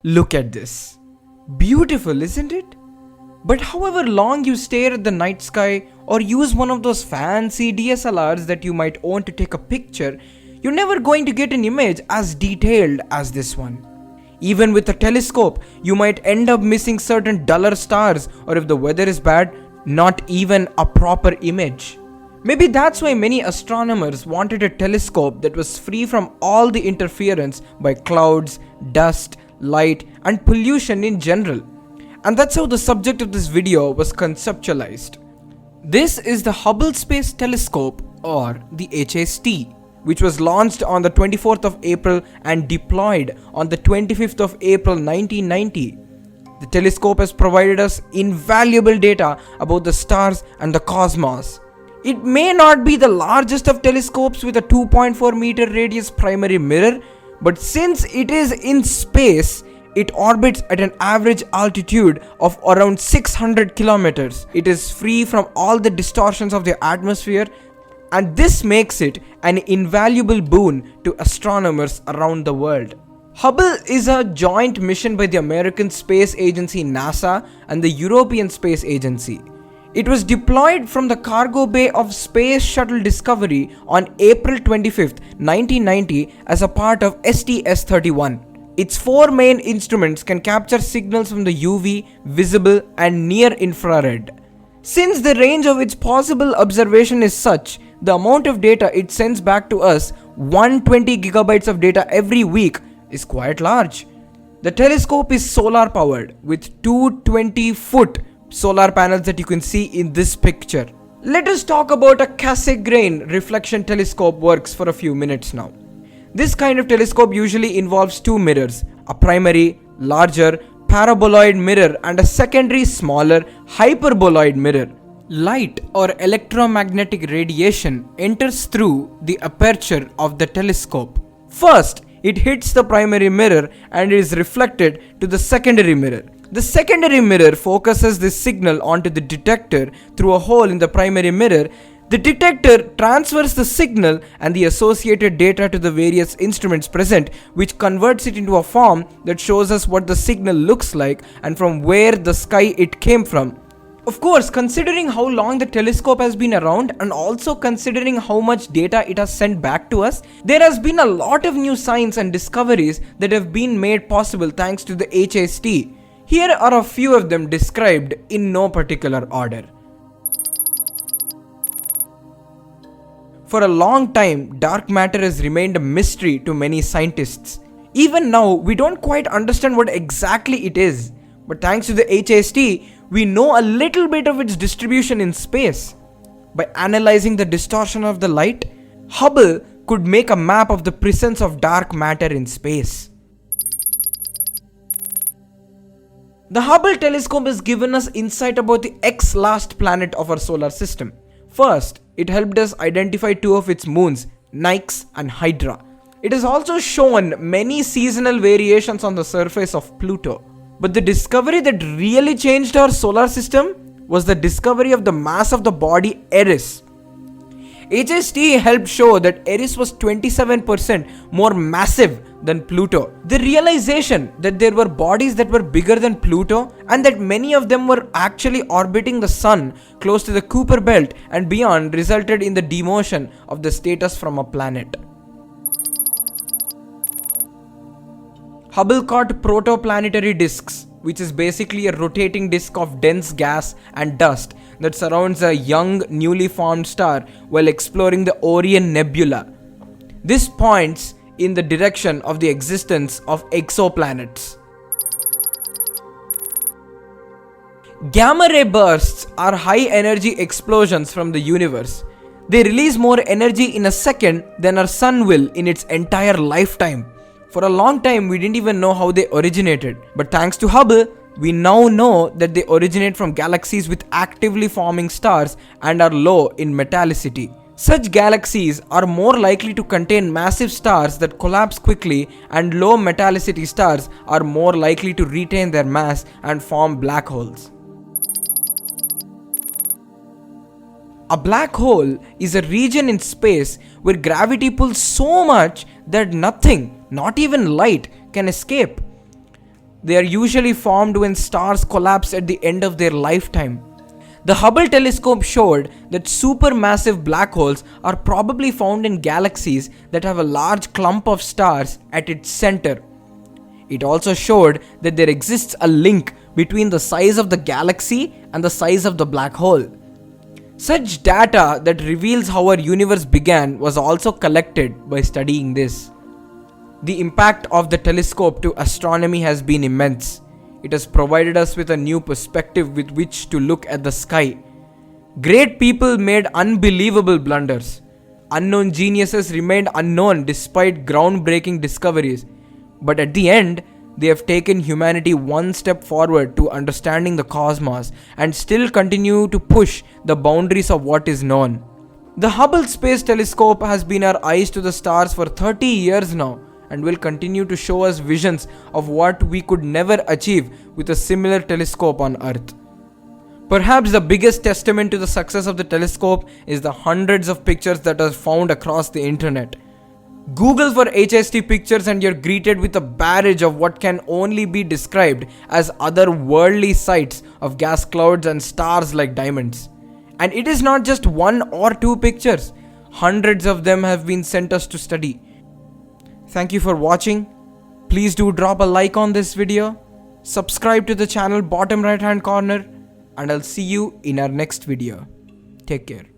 Look at this. Beautiful, isn't it? But however long you stare at the night sky or use one of those fancy DSLRs that you might own to take a picture, you're never going to get an image as detailed as this one. Even with a telescope, you might end up missing certain duller stars, or if the weather is bad, not even a proper image. Maybe that's why many astronomers wanted a telescope that was free from all the interference by clouds, dust, light, and pollution in general. And that's how the subject of this video was conceptualized. This is the Hubble Space Telescope, or the HST, which was launched on the 24th of April and deployed on the 25th of April 1990. The telescope has provided us invaluable data about the stars and the cosmos. It may not be the largest of telescopes with a 2.4 meter radius primary mirror, but since it is in space, it orbits at an average altitude of around 600 kilometers. It is free from all the distortions of the atmosphere, and this makes it an invaluable boon to astronomers around the world. Hubble is a joint mission by the American Space Agency NASA and the European Space Agency. It was deployed from the cargo bay of Space Shuttle Discovery on April 25, 1990 as a part of STS-31. Its four main instruments can capture signals from the UV, visible, and near infrared. Since the range of its possible observation is such, the amount of data it sends back to us, 120 gigabytes of data every week, is quite large. The telescope is solar powered with 220-foot solar panels that you can see in this picture. Let us talk about a Cassegrain reflection telescope works for a few minutes now. This kind of telescope usually involves two mirrors, a primary, larger, paraboloid mirror and a secondary, smaller, hyperboloid mirror. Light or electromagnetic radiation enters through the aperture of the telescope. First, it hits the primary mirror and is reflected to the secondary mirror. The secondary mirror focuses this signal onto the detector through a hole in the primary mirror. The detector transfers the signal and the associated data to the various instruments present, which converts it into a form that shows us what the signal looks like and from where the sky it came from. Of course, considering how long the telescope has been around and also considering how much data it has sent back to us, there has been a lot of new science and discoveries that have been made possible thanks to the HST. Here are a few of them described in no particular order. For a long time, dark matter has remained a mystery to many scientists. Even now, we don't quite understand what exactly it is. But thanks to the HST, we know a little bit of its distribution in space. By analyzing the distortion of the light, Hubble could make a map of the presence of dark matter in space. The Hubble telescope has given us insight about the last planet of our solar system. First, it helped us identify two of its moons, Nix and Hydra. It has also shown many seasonal variations on the surface of Pluto. But the discovery that really changed our solar system was the discovery of the mass of the body Eris. HST helped show that Eris was 27% more massive than Pluto. The realization that there were bodies that were bigger than Pluto and that many of them were actually orbiting the sun close to the Kuiper belt and beyond resulted in the demotion of the status from a planet. Hubble caught protoplanetary disks, which is basically a rotating disk of dense gas and dust that surrounds a young, newly formed star while exploring the Orion Nebula. This points in the direction of the existence of exoplanets. Gamma ray bursts are high energy explosions from the universe. They release more energy in a second than our sun will in its entire lifetime. For a long time, we didn't even know how they originated. But thanks to Hubble, we now know that they originate from galaxies with actively forming stars and are low in metallicity. Such galaxies are more likely to contain massive stars that collapse quickly, and low metallicity stars are more likely to retain their mass and form black holes. A black hole is a region in space where gravity pulls so much that nothing, not even light, can escape. They are usually formed when stars collapse at the end of their lifetime. The Hubble telescope showed that supermassive black holes are probably found in galaxies that have a large clump of stars at its center. It also showed that there exists a link between the size of the galaxy and the size of the black hole. Such data that reveals how our universe began was also collected by studying this. The impact of the telescope to astronomy has been immense. It has provided us with a new perspective with which to look at the sky. Great people made unbelievable blunders. Unknown geniuses remained unknown despite groundbreaking discoveries. But at the end, they have taken humanity one step forward to understanding the cosmos and still continue to push the boundaries of what is known. The Hubble Space Telescope has been our eyes to the stars for 30 years now, and will continue to show us visions of what we could never achieve with a similar telescope on Earth. Perhaps the biggest testament to the success of the telescope is the hundreds of pictures that are found across the internet. Google for HST pictures and you're greeted with a barrage of what can only be described as otherworldly sights of gas clouds and stars like diamonds. And it is not just one or two pictures. Hundreds of them have been sent us to study. Thank you for watching. Please do drop a like on this video, subscribe to the channel bottom right hand corner, and I'll see you in our next video. Take care.